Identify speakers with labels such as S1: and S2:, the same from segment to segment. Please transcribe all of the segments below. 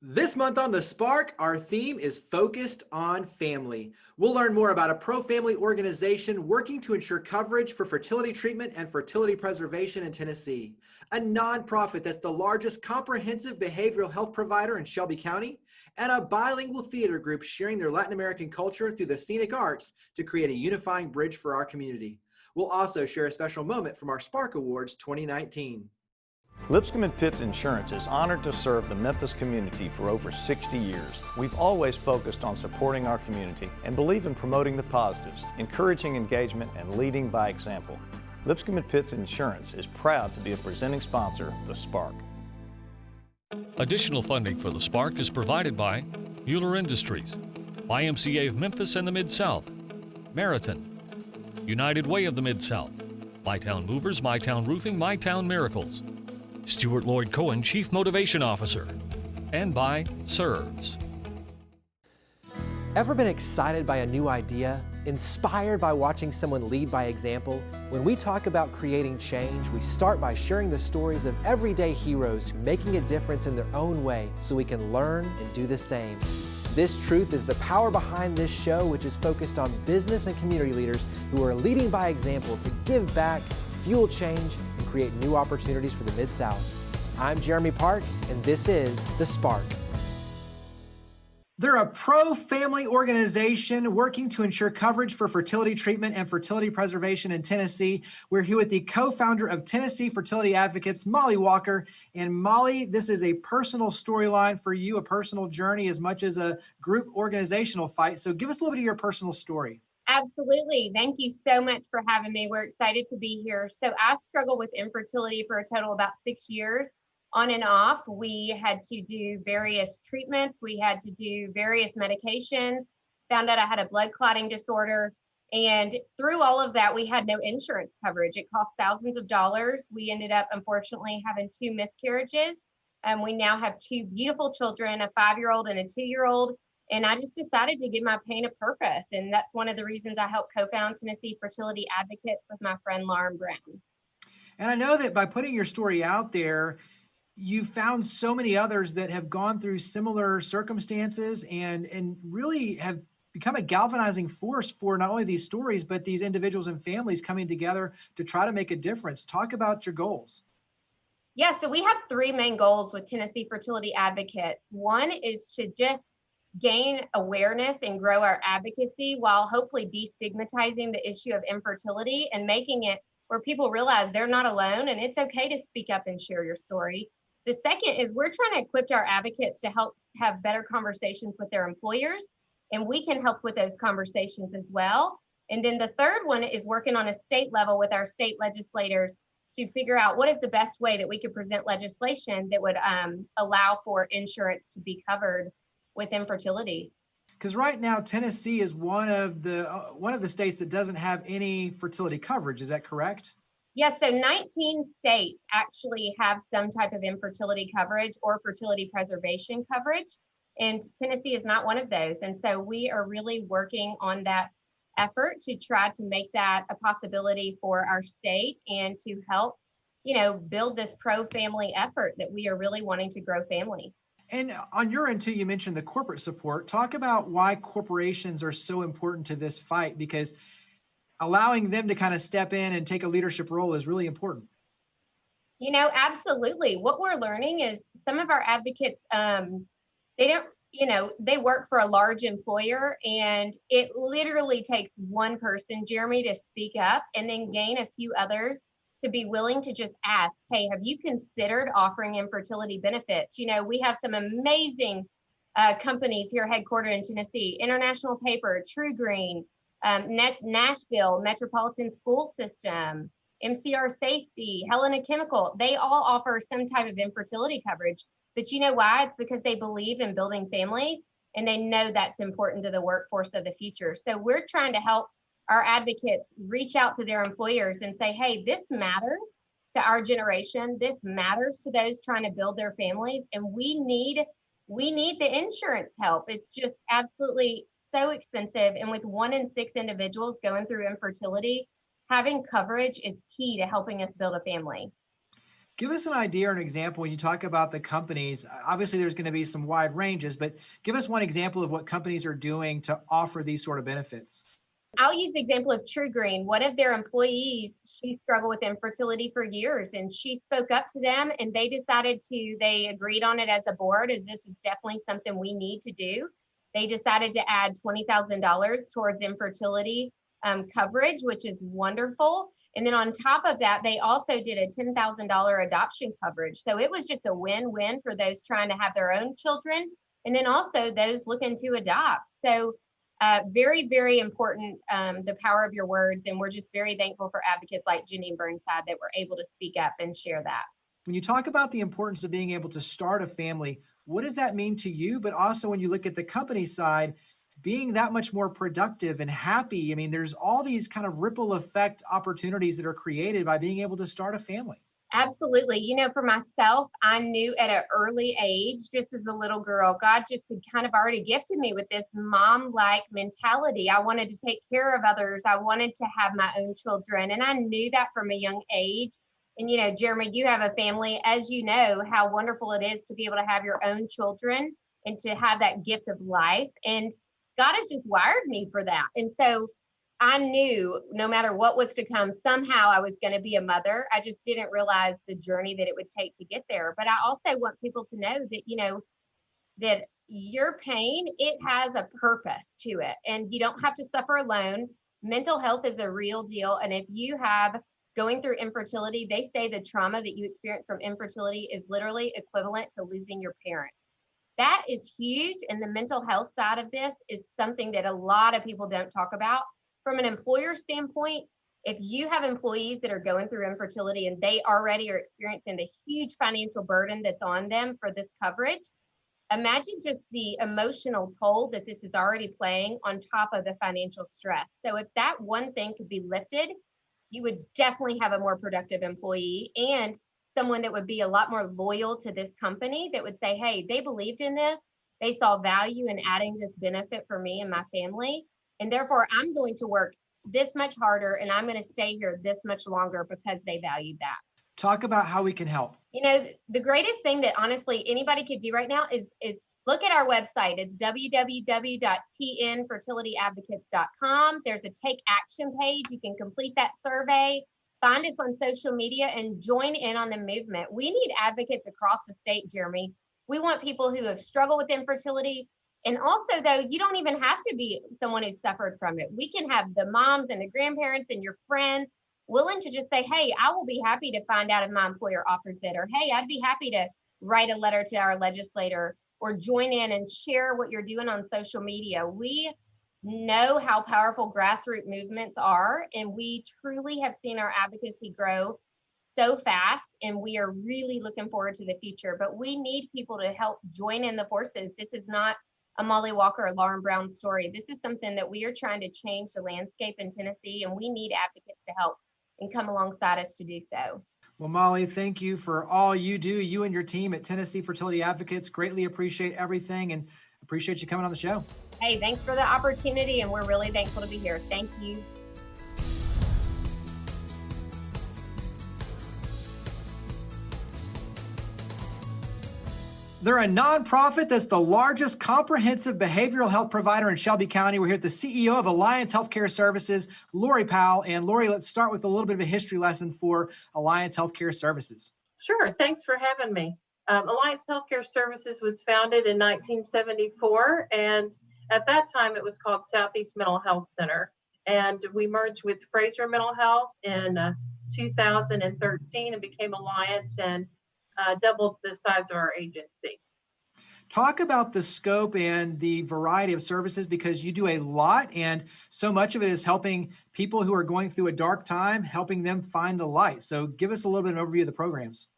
S1: This month on The Spark, our theme is focused on family. We'll learn more about a pro family organization working to ensure coverage for fertility treatment and fertility preservation in Tennessee, a nonprofit that's the largest comprehensive behavioral health provider in Shelby County, and a bilingual theater group sharing their Latin American culture through the scenic arts to create a unifying bridge for our community. We'll also share a special moment from our Spark Awards 2019.
S2: Lipscomb and Pitts Insurance is honored to serve the Memphis community for over 60 years. We've always focused on supporting our community and believe in promoting the positives, encouraging engagement, and leading by example. Lipscomb and Pitts Insurance is proud to be a presenting sponsor of The Spark.
S3: Additional funding for The Spark is provided by Mueller Industries, YMCA of Memphis and the Mid-South, Meriton, United Way of the Mid-South, MyTown Movers, MyTown Roofing, MyTown Miracles, Stuart Lloyd Cohen, Chief Motivation Officer, and by Serves.
S4: Ever been excited by a new idea? Inspired by watching someone lead by example? When we talk about creating change, we start by sharing the stories of everyday heroes making a difference in their own way so we can learn and do the same. This truth is the power behind this show, which is focused on business and community leaders who are leading by example to give back, fuel change, and create new opportunities for the Mid-South. I'm Jeremy Park, and this is The Spark.
S1: They're a pro-family organization working to ensure coverage for fertility treatment and fertility preservation in Tennessee. We're here with the co-founder of Tennessee Fertility Advocates, Molly Walker. And Molly, this is a personal storyline for you, a personal journey as much as a group organizational fight. So give us a little bit of your personal story.
S5: Absolutely. Thank you so much for having me. We're excited to be here. So I struggled with infertility for a total of about 6 years. On and off, we had to do various treatments. We had to do various medications, found out I had a blood clotting disorder. And through all of that, we had no insurance coverage. It cost thousands of dollars. We ended up, unfortunately, having 2 miscarriages. We now have 2 beautiful children, a 5-year-old and a 2-year-old. And I just decided to give my pain a purpose. And that's one of the reasons I helped co-found Tennessee Fertility Advocates with my friend Lauren Brown.
S1: And I know that by putting your story out there, you found so many others that have gone through similar circumstances and really have become a galvanizing force for not only these stories, but these individuals and families coming together to try to make a difference. Talk about your goals.
S5: Yeah, so we have 3 main goals with Tennessee Fertility Advocates. One is to just gain awareness and grow our advocacy while hopefully destigmatizing the issue of infertility and making it where people realize they're not alone and it's okay to speak up and share your story. The second is we're trying to equip our advocates to help have better conversations with their employers, and we can help with those conversations as well. And then the third one is working on a state level with our state legislators to figure out what is the best way that we could present legislation that would allow for insurance to be covered with infertility.
S1: Because right now, Tennessee is one of the states that doesn't have any fertility coverage. Is that correct?
S5: Yes, so 19 states actually have some type of infertility coverage or fertility preservation coverage, and Tennessee is not one of those. And so we are really working on that effort to try to make that a possibility for our state and to help, build this pro-family effort that we are really wanting to grow families.
S1: And on your end too, you mentioned the corporate support. Talk about why corporations are so important to this fight, because allowing them to kind of step in and take a leadership role is really important.
S5: Absolutely. What we're learning is some of our advocates, they don't, they work for a large employer, and it literally takes one person, Jeremy, to speak up and then gain a few others to be willing to just ask, hey, have you considered offering infertility benefits? We have some amazing companies here headquartered in Tennessee, International Paper, True Green, Nashville Metropolitan School System, MCR Safety, Helena Chemical. They all offer some type of infertility coverage. But you know why? It's because they believe in building families and they know that's important to the workforce of the future. So we're trying to help our advocates reach out to their employers and say, hey, this matters to our generation. This matters to those trying to build their families. And we need the insurance help. It's just absolutely so expensive. And with 1 in 6 individuals going through infertility, having coverage is key to helping us build a family.
S1: Give us an idea or an example when you talk about the companies. Obviously, there's going to be some wide ranges, but give us one example of what companies are doing to offer these sort of benefits.
S5: I'll use the example of True Green. One of their employees, she struggled with infertility for years, and she spoke up to them, and they agreed on it as a board, as this is definitely something we need to do. They decided to add $20,000 towards infertility coverage, which is wonderful. And then on top of that, they also did a $10,000 adoption coverage. So it was just a win-win for those trying to have their own children, and then also those looking to adopt. So very, very important, the power of your words. And we're just very thankful for advocates like Janine Burnside that were able to speak up and share that.
S1: When you talk about the importance of being able to start a family, what does that mean to you? But also when you look at the company side, being that much more productive and happy. I mean, there's all these kind of ripple effect opportunities that are created by being able to start a family.
S5: Absolutely. For myself, I knew at an early age, just as a little girl, God just had kind of already gifted me with this mom-like mentality. I wanted to take care of others. I wanted to have my own children. And I knew that from a young age. And, Jeremy, you have a family, as you know, how wonderful it is to be able to have your own children and to have that gift of life. And God has just wired me for that. And so I knew no matter what was to come, somehow I was going to be a mother. I just didn't realize the journey that it would take to get there. But I also want people to know that, that your pain, it has a purpose to it, and you don't have to suffer alone. Mental health is a real deal. And if you have going through infertility, they say the trauma that you experience from infertility is literally equivalent to losing your parents. That is huge. And the mental health side of this is something that a lot of people don't talk about. From an employer standpoint, if you have employees that are going through infertility and they already are experiencing the huge financial burden that's on them for this coverage, imagine just the emotional toll that this is already playing on top of the financial stress. So if that one thing could be lifted, you would definitely have a more productive employee and someone that would be a lot more loyal to this company, that would say, hey, they believed in this. They saw value in adding this benefit for me and my family. And therefore, I'm going to work this much harder and I'm going to stay here this much longer because they valued that.
S1: Talk about how we can help.
S5: The greatest thing that honestly anybody could do right now is look at our website. It's www.tnfertilityadvocates.com. There's a take action page. You can complete that survey, find us on social media, and join in on the movement. We need advocates across the state, Jeremy. We want people who have struggled with infertility. And also, though, you don't even have to be someone who suffered from it. We can have the moms and the grandparents and your friends willing to just say, hey, I will be happy to find out if my employer offers it, or hey, I'd be happy to write a letter to our legislator, or join in and share what you're doing on social media. We know how powerful grassroots movements are, and we truly have seen our advocacy grow so fast, and we are really looking forward to the future. But we need people to help join in the forces. This is not a Molly Walker or Lauren Brown story. This is something that we are trying to change the landscape in Tennessee, and we need advocates to help and come alongside us to do so.
S1: Well, Molly, thank you for all you do. You and your team at Tennessee Fertility Advocates greatly appreciate everything and appreciate you coming on the show.
S5: Hey, thanks for the opportunity, and we're really thankful to be here. Thank you.
S1: They're a nonprofit that's the largest comprehensive behavioral health provider in Shelby County. We're here with the CEO of Alliance Healthcare Services, Lori Powell. And Lori, let's start with a little bit of a history lesson for Alliance Healthcare Services.
S6: Sure. Thanks for having me. Alliance Healthcare Services was founded in 1974, and at that time it was called Southeast Mental Health Center. And we merged with Fraser Mental Health in 2013 and became Alliance, and doubled the size of our agency.
S1: Talk about the scope and the variety of services, because you do a lot, and so much of it is helping people who are going through a dark time, helping them find the light. So give us a little bit of an overview of the programs.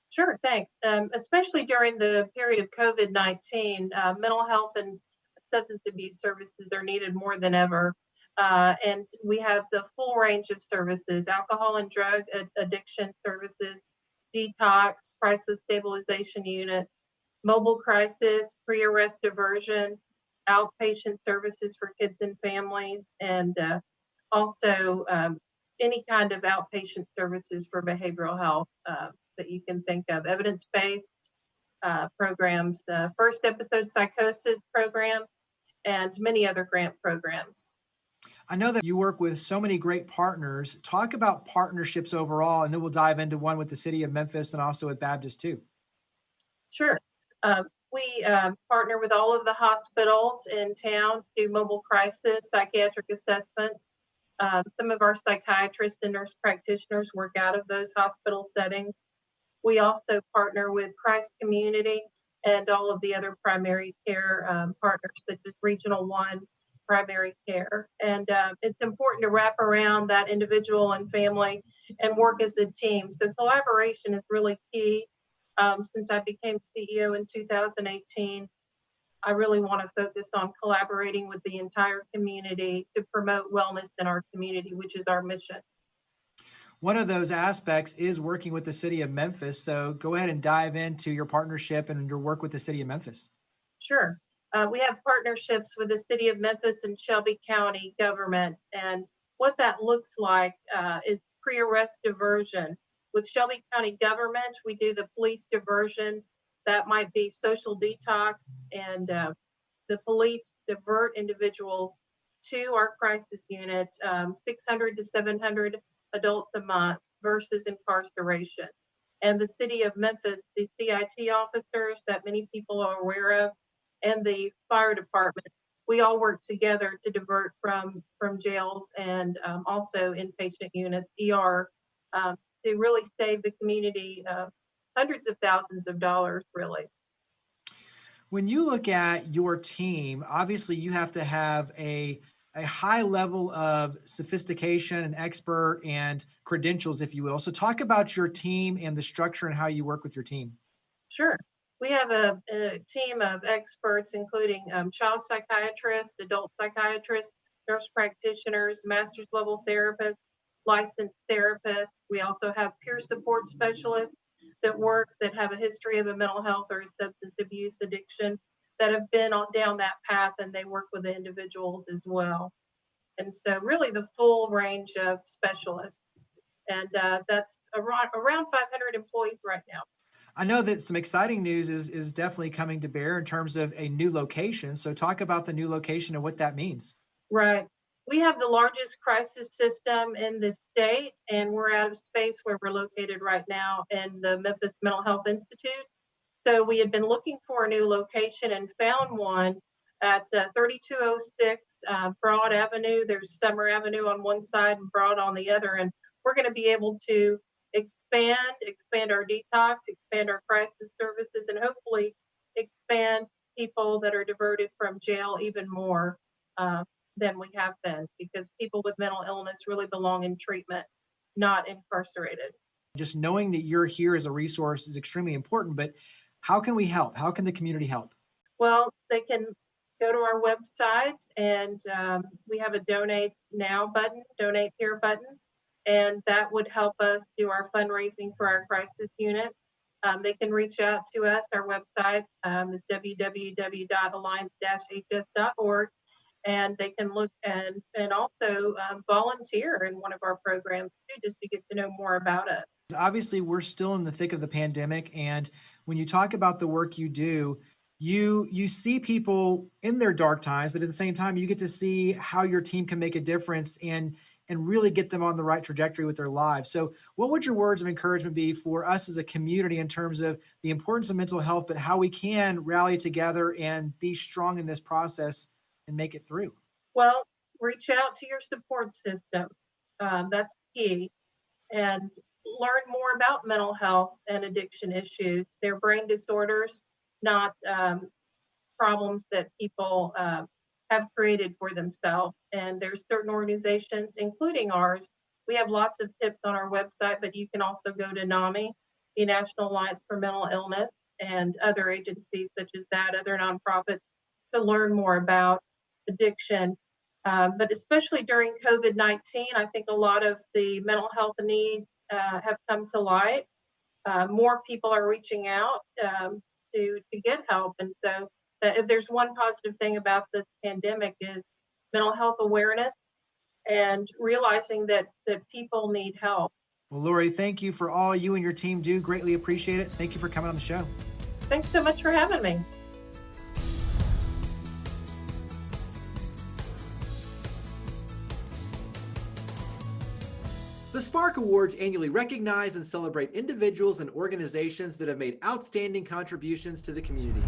S6: Sure, thanks. Especially during the period of COVID-19, mental health and substance abuse services are needed more than ever. And we have the full range of services: alcohol and drug addiction services, detox, crisis stabilization unit, mobile crisis, pre-arrest diversion, outpatient services for kids and families, and also any kind of outpatient services for behavioral health that you can think of, evidence-based programs, the First Episode Psychosis program, and many other grant programs.
S1: I know that you work with so many great partners. Talk about partnerships overall, and then we'll dive into one with the city of Memphis and also with Baptist too.
S6: Sure. We partner with all of the hospitals in town to do mobile crisis psychiatric assessment. Some of our psychiatrists and nurse practitioners work out of those hospital settings. We also partner with Christ Community and all of the other primary care partners, such as Regional One Primary Care. And it's important to wrap around that individual and family and work as a team. So collaboration is really key. Since I became CEO in 2018, I really want to focus on collaborating with the entire community to promote wellness in our community, which is our mission.
S1: One of those aspects is working with the city of Memphis. So go ahead and dive into your partnership and your work with the city of Memphis.
S6: Sure. We have partnerships with the city of Memphis and Shelby County government. And what that looks like is pre-arrest diversion. With Shelby County government, we do the police diversion. That might be social detox, and the police divert individuals to our crisis unit, 600 to 700 adults a month versus incarceration. And the city of Memphis, the CIT officers that many people are aware of, and the fire department, we all work together to divert from jails and also inpatient units, ER, to really save the community hundreds of thousands of dollars, really.
S1: When you look at your team, obviously you have to have a high level of sophistication and expert and credentials, if you will. So talk about your team and the structure and how you work with your team.
S6: Sure. We have a team of experts, including child psychiatrists, adult psychiatrists, nurse practitioners, master's level therapists, licensed therapists. We also have peer support specialists that have a history of a mental health or a substance abuse addiction that have been down that path, and they work with the individuals as well. And so really the full range of specialists. And that's around 500 employees right now.
S1: I know that some exciting news is definitely coming to bear in terms of a new location. So talk about the new location and what that means.
S6: Right. We have the largest crisis system in the state, and we're out of space where we're located right now in the Memphis Mental Health Institute. So we had been looking for a new location and found one at 3206 Broad Avenue. There's Summer Avenue on one side and Broad on the other. And we're going to be able to expand our detox, expand our crisis services, and hopefully expand people that are diverted from jail even more than we have been, because people with mental illness really belong in treatment, not incarcerated.
S1: Just knowing that you're here as a resource is extremely important, but how can we help? How can the community help?
S6: Well, they can go to our website, and we have a donate now button, donate here button, and that would help us do our fundraising for our crisis unit. They can reach out to us. Our website is www.alliance-hs.org, and they can look and also volunteer in one of our programs too, just to get to know more about us.
S1: Obviously, we're still in the thick of the pandemic, and when you talk about the work you do, you see people in their dark times, but at the same time, you get to see how your team can make a difference and really get them on the right trajectory with their lives. So what would your words of encouragement be for us as a community in terms of the importance of mental health, but how we can rally together and be strong in this process and make it through?
S6: Well, reach out to your support system. That's key. And learn more about mental health and addiction issues. They're brain disorders, not problems that people have created for themselves. And there's certain organizations, including ours. We have lots of tips on our website, but you can also go to NAMI, the National Alliance for Mental Illness, and other agencies such as that, other nonprofits, to learn more about addiction. But especially during COVID-19, I think a lot of the mental health needs have come to light. More people are reaching out to get help. And so if there's one positive thing about this pandemic is mental health awareness and realizing that people need help.
S1: Well, Lori, thank you for all you and your team do. Greatly appreciate it. Thank you for coming on the show.
S6: Thanks so much for having me.
S1: The Spark Awards annually recognize and celebrate individuals and organizations that have made outstanding contributions to the community.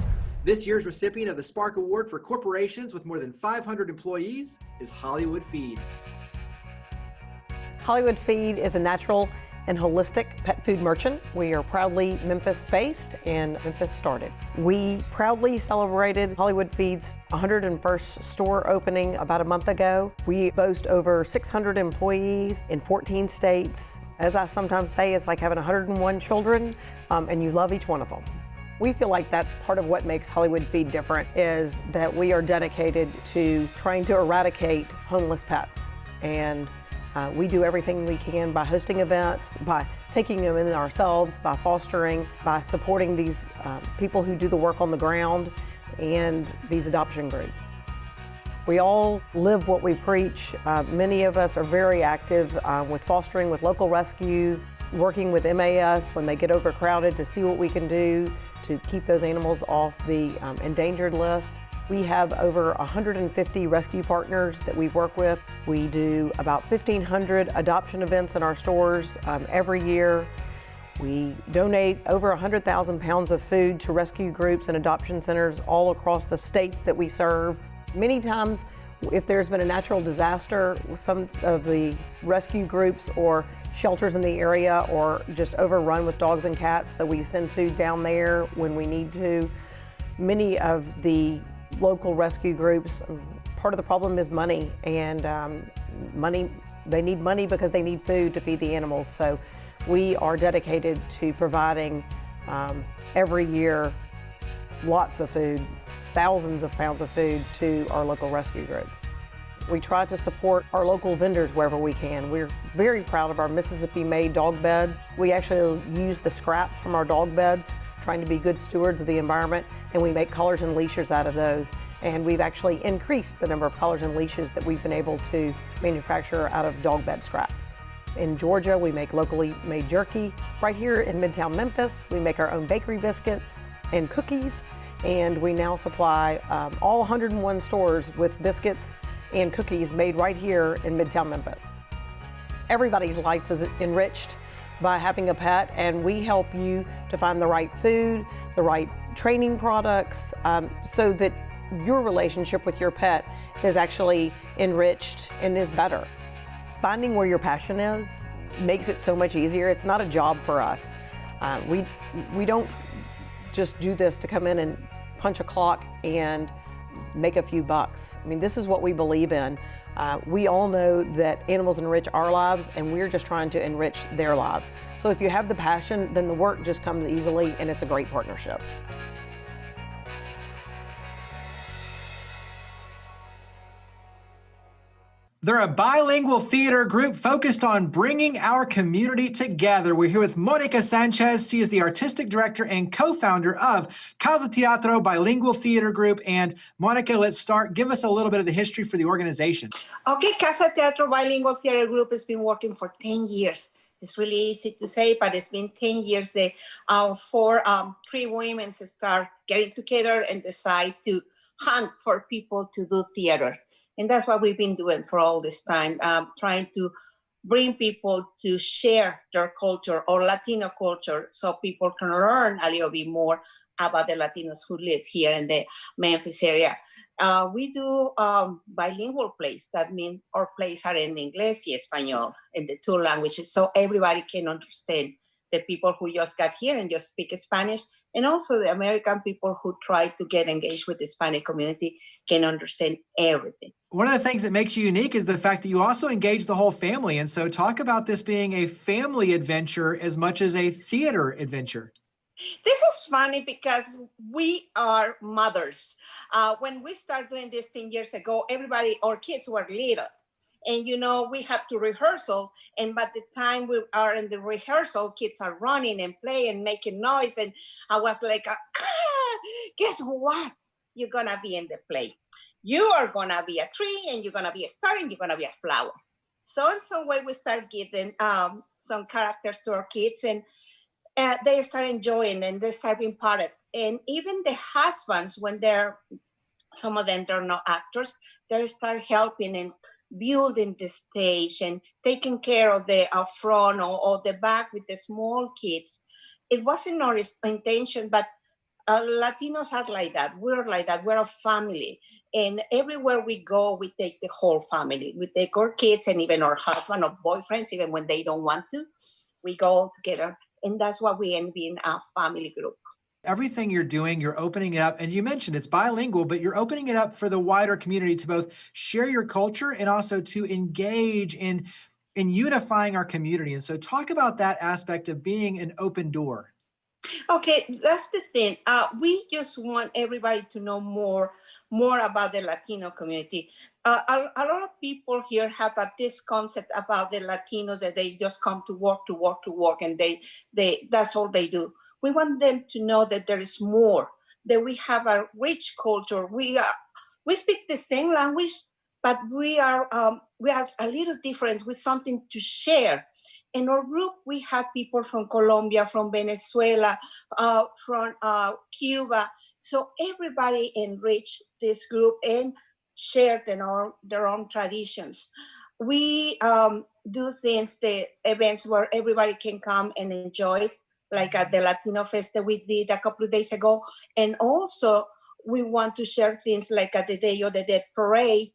S1: This year's recipient of the Spark Award for corporations with more than 500 employees is Hollywood Feed.
S7: Hollywood Feed is a natural and holistic pet food merchant. We are proudly Memphis-based and Memphis started. We proudly celebrated Hollywood Feed's 101st store opening about a month ago. We boast over 600 employees in 14 states. As I sometimes say, it's like having 101 children, and you love each one of them. We feel like that's part of what makes Hollywood Feed different, is that we are dedicated to trying to eradicate homeless pets. And we do everything we can by hosting events, by taking them in ourselves, by fostering, by supporting these people who do the work on the ground and these adoption groups. We all live what we preach. Many of us are very active with fostering with local rescues, working with MAS when they get overcrowded to see what we can do to keep those animals off the endangered list. We have over 150 rescue partners that we work with. We do about 1,500 adoption events in our stores every year. We donate over 100,000 pounds of food to rescue groups and adoption centers all across the states that we serve. Many times, if there's been a natural disaster, some of the rescue groups or shelters in the area are just overrun with dogs and cats, so we send food down there when we need to. Many of the local rescue groups, part of the problem is money, and they need money because they need food to feed the animals. So we are dedicated to providing every year lots of food, thousands of pounds of food to our local rescue groups. We try to support our local vendors wherever we can. We're very proud of our Mississippi-made dog beds. We actually use the scraps from our dog beds, trying to be good stewards of the environment, and we make collars and leashes out of those. And we've actually increased the number of collars and leashes that we've been able to manufacture out of dog bed scraps. In Georgia, we make locally made jerky. Right here in Midtown Memphis, we make our own bakery biscuits and cookies, and we now supply all 101 stores with biscuits and cookies made right here in Midtown Memphis. Everybody's life is enriched by having a pet, and we help you to find the right food, the right training products, so that your relationship with your pet is actually enriched and is better. Finding where your passion is makes it so much easier. It's not a job for us. We don't just do this to come in and punch a clock and make a few bucks. I mean, this is what we believe in. We all know that animals enrich our lives, and we're just trying to enrich their lives. So if you have the passion, then the work just comes easily, and it's a great partnership.
S1: They're a bilingual theater group focused on bringing our community together. We're here with Monica Sanchez. She is the artistic director and co-founder of Casa Teatro Bilingual Theater Group. And Monica, let's start. Give us a little bit of the history for the organization.
S8: Okay, Casa Teatro Bilingual Theater Group has been working for 10 years. It's really easy to say, but it's been 10 years that three women start getting together and decide to hunt for people to do theater. And that's what we've been doing for all this time, trying to bring people to share their culture or Latino culture so people can learn a little bit more about the Latinos who live here in the Memphis area. We do bilingual plays. That means our plays are in English and Espanol, in the two languages, so everybody can understand. The people who just got here and just speak Spanish, and also the American people who try to get engaged with the Hispanic community can understand everything.
S1: One of the things that makes you unique is the fact that you also engage the whole family. And so talk about this being a family adventure as much as a theater adventure.
S8: This is funny because we are mothers. When we started doing this 10 years ago, our kids were little. And, we have to rehearsal. And by the time we are in the rehearsal, kids are running and playing, making noise. And I was like, guess what? You're going to be in the play. You are going to be a tree, and you're going to be a star, and you're going to be a flower. So in some way we start giving some characters to our kids, and they start enjoying and they start being part of it. And even the husbands, when some of them they're not actors, they start helping and building the stage and taking care of the front or the back with the small kids. It wasn't our intention, but Latinos are like that. We're like that. We're a family. And everywhere we go, we take the whole family. We take our kids and even our husband or boyfriends, even when they don't want to. We go all together. And that's what we end being a family group.
S1: Everything you're doing, you're opening it up. And you mentioned it's bilingual, but you're opening it up for the wider community to both share your culture and also to engage in unifying our community. And so talk about that aspect of being an open door.
S8: Okay, that's the thing. We just want everybody to know more about the Latino community. A lot of people here have this concept about the Latinos that they just come to work, and they that's all they do. We want them to know that there is more, that we have a rich culture. We speak the same language, but we are a little different with something to share. In our group, we have people from Colombia, from Venezuela, from Cuba. So everybody enrich this group and share their own traditions. We do things, the events where everybody can come and enjoy, like at the Latino Fest that we did a couple of days ago. And also, we want to share things like at the Day of the Dead parade,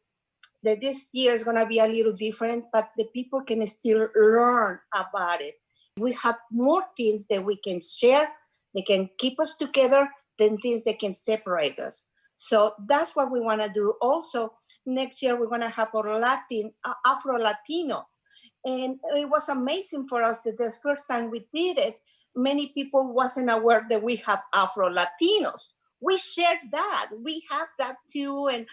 S8: that this year is going to be a little different, but the people can still learn about it. We have more things that we can share. They can keep us together than things that can separate us. So that's what we want to do. Also, next year, we're going to have our Afro-Latino. And it was amazing for us that the first time we did it, many people wasn't aware that we have Afro-Latinos. We shared that. We have that too. And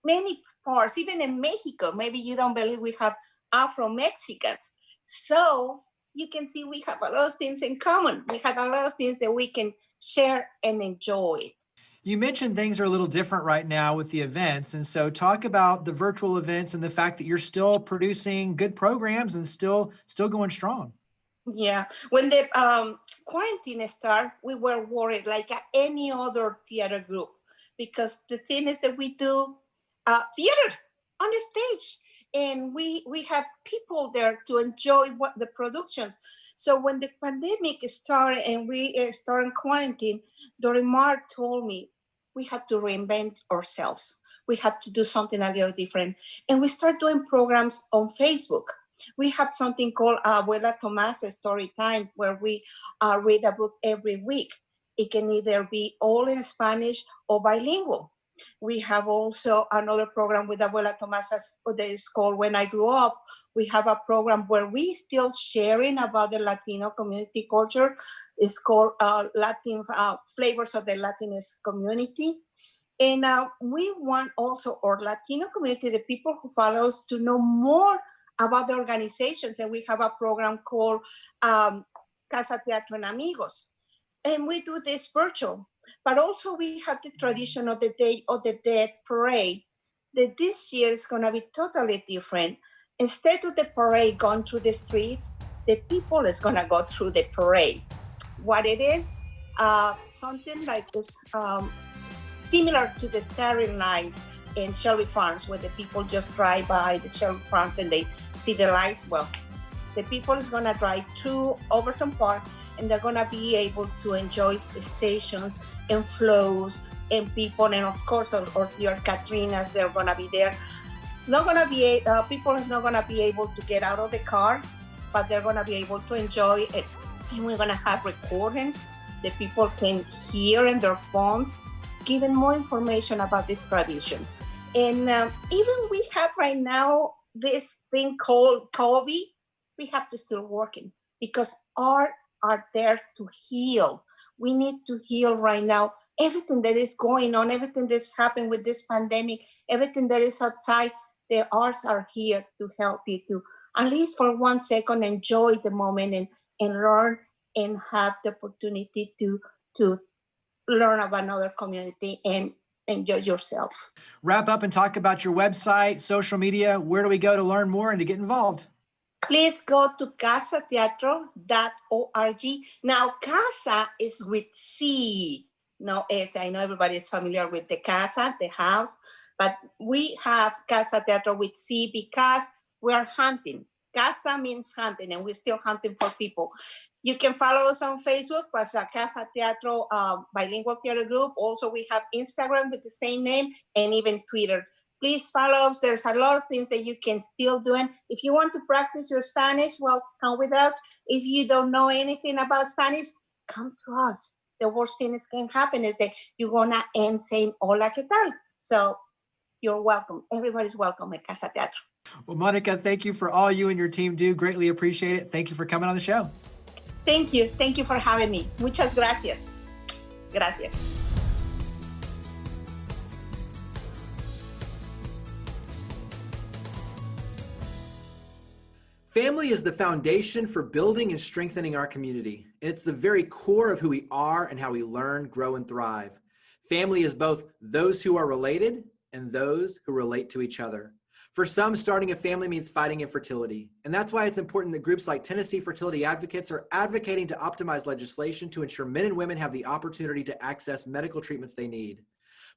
S8: many parts, even in Mexico, maybe you don't believe we have Afro-Mexicans. So you can see we have a lot of things in common. We have a lot of things that we can share and enjoy.
S1: You mentioned things are a little different right now with the events. And so talk about the virtual events and the fact that you're still producing good programs and still going strong.
S8: Yeah, when the quarantine started, we were worried like any other theater group, because the thing is that we do theater on the stage, and we have people there to enjoy the productions. So when the pandemic started and we started quarantine, Dorimar told me we have to reinvent ourselves. We have to do something a little different, and we start doing programs on Facebook. We have something called Abuela Tomasa Story Time, where we read a book every week. It can either be all in Spanish or bilingual. We have also another program with Abuela Tomasa that is called When I Grew Up. We have a program where we still sharing about the Latino community culture. It's called Latin Flavors of the Latinx Community. And we want also our Latino community, the people who follow us, to know more about the organizations. And we have a program called Casa Teatro en Amigos. And we do this virtual. But also we have the tradition of the Day of the Dead parade, that this year is going to be totally different. Instead of the parade going through the streets, the people is going to go through the parade. What it is, something like this, similar to the starting lines in Shelby Farms, where the people just drive by the Shelby Farms and they see the lights. Well, the people is going to drive through Overton Park, and they're going to be able to enjoy the stations and flows and people, and of course, or your Katrinas, they're going to be there. It's not going to be, people is not going to be able to get out of the car, but they're going to be able to enjoy it. And we're going to have recordings that people can hear in their phones, giving more information about this tradition. And even we have right now this thing called COVID, we have to still working, because art are there to heal. We need to heal right now. Everything that is going on, everything that's happened with this pandemic, everything that is outside, the arts are here to help you to, at least for 1 second, enjoy the moment and learn and have the opportunity to learn about another community and enjoy yourself.
S1: Wrap up and talk about your website, social media. Where do we go to learn more and to get involved?
S8: Please go to casateatro.org. Now, casa is with C, no S. I know everybody is familiar with the casa, the house, but we have Casa Teatro with C because we're hunting. Casa means hunting, and we're still hunting for people. You can follow us on Facebook as a Casa Teatro Bilingual Theater Group. Also, we have Instagram with the same name and even Twitter. Please follow us. There's a lot of things that you can still do. And if you want to practice your Spanish, well, come with us. If you don't know anything about Spanish, come to us. The worst thing that can happen is that you're going to end saying, hola, ¿qué tal? So you're welcome. Everybody's welcome at Casa Teatro.
S1: Well, Monica, thank you for all you and your team do. Greatly appreciate it. Thank you for coming on the show.
S8: Thank you. Thank you for having me. Muchas gracias. Gracias.
S1: Family is the foundation for building and strengthening our community. It's the very core of who we are and how we learn, grow, and thrive. Family is both those who are related and those who relate to each other. For some, starting a family means fighting infertility. And that's why it's important that groups like Tennessee Fertility Advocates are advocating to optimize legislation to ensure men and women have the opportunity to access medical treatments they need.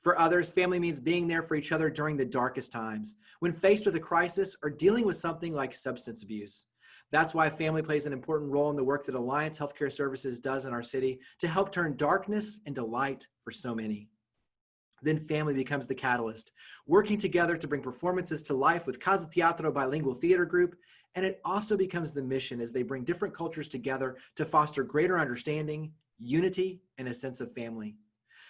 S1: For others, family means being there for each other during the darkest times, when faced with a crisis or dealing with something like substance abuse. That's why family plays an important role in the work that Alliance Healthcare Services does in our city to help turn darkness into light for so many. Then family becomes the catalyst, working together to bring performances to life with Casa Teatro Bilingual Theater Group, and it also becomes the mission as they bring different cultures together to foster greater understanding, unity, and a sense of family.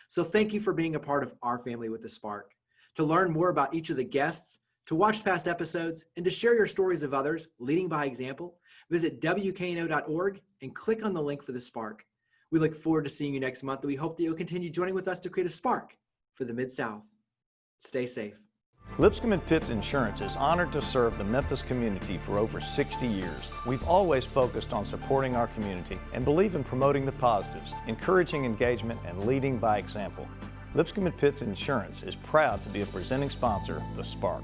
S1: So thank you for being a part of our family with the Spark. To learn more about each of the guests, to watch past episodes, and to share your stories of others, leading by example, visit WKNO.org and click on the link for the Spark. We look forward to seeing you next month, and we hope that you'll continue joining with us to create a spark for the Mid-South. Stay safe.
S2: Lipscomb & Pitts Insurance is honored to serve the Memphis community for over 60 years. We've always focused on supporting our community and believe in promoting the positives, encouraging engagement, and leading by example. Lipscomb & Pitts Insurance is proud to be a presenting sponsor of The Spark.